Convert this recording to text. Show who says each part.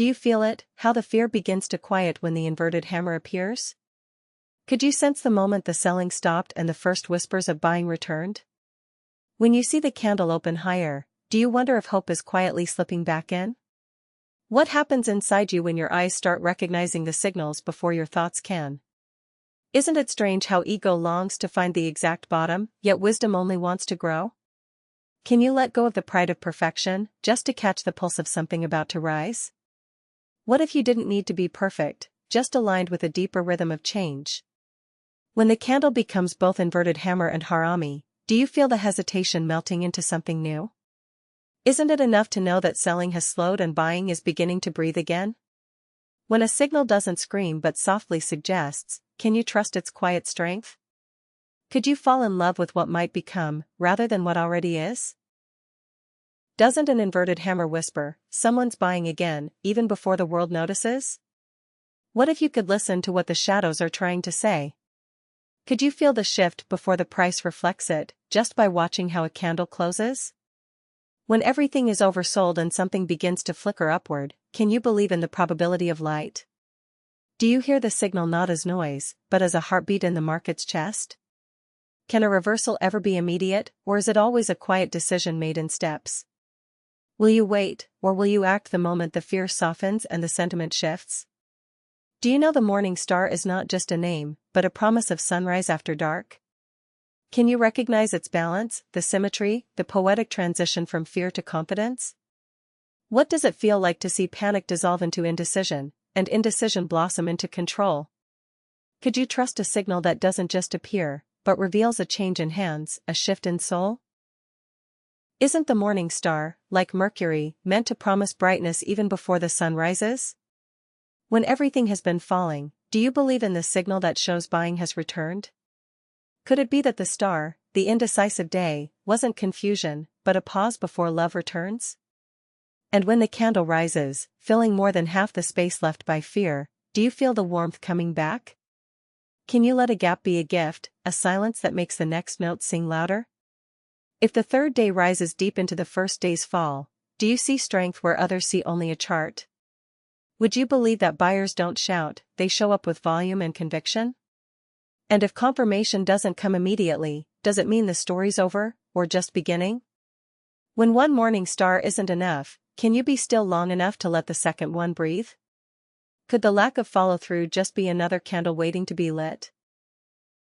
Speaker 1: Do you feel it, how the fear begins to quiet when the inverted hammer appears? Could you sense the moment the selling stopped and the first whispers of buying returned? When you see the candle open higher, do you wonder if hope is quietly slipping back in? What happens inside you when your eyes start recognizing the signals before your thoughts can? Isn't it strange how ego longs to find the exact bottom, yet wisdom only wants to grow? Can you let go of the pride of perfection, just to catch the pulse of something about to rise? What if you didn't need to be perfect, just aligned with a deeper rhythm of change? When the candle becomes both inverted hammer and harami, do you feel the hesitation melting into something new? Isn't it enough to know that selling has slowed and buying is beginning to breathe again? When a signal doesn't scream but softly suggests, can you trust its quiet strength? Could you fall in love with what might become, rather than what already is? Doesn't an inverted hammer whisper, "Someone's buying again," even before the world notices? What if you could listen to what the shadows are trying to say? Could you feel the shift before the price reflects it, just by watching how a candle closes? When everything is oversold and something begins to flicker upward, can you believe in the probability of light? Do you hear the signal not as noise, but as a heartbeat in the market's chest? Can a reversal ever be immediate, or is it always a quiet decision made in steps? Will you wait, or will you act the moment the fear softens and the sentiment shifts? Do you know the morning star is not just a name, but a promise of sunrise after dark? Can you recognize its balance, the symmetry, the poetic transition from fear to confidence? What does it feel like to see panic dissolve into indecision, and indecision blossom into control? Could you trust a signal that doesn't just appear, but reveals a change in hands, a shift in soul? Isn't the morning star, like Mercury, meant to promise brightness even before the sun rises? When everything has been falling, do you believe in the signal that shows buying has returned? Could it be that the star, the indecisive day, wasn't confusion, but a pause before love returns? And when the candle rises, filling more than half the space left by fear, do you feel the warmth coming back? Can you let a gap be a gift, a silence that makes the next note sing louder? If the third day rises deep into the first day's fall, do you see strength where others see only a chart? Would you believe that buyers don't shout, they show up with volume and conviction? And if confirmation doesn't come immediately, does it mean the story's over, or just beginning? When one morning star isn't enough, can you be still long enough to let the second one breathe? Could the lack of follow-through just be another candle waiting to be lit?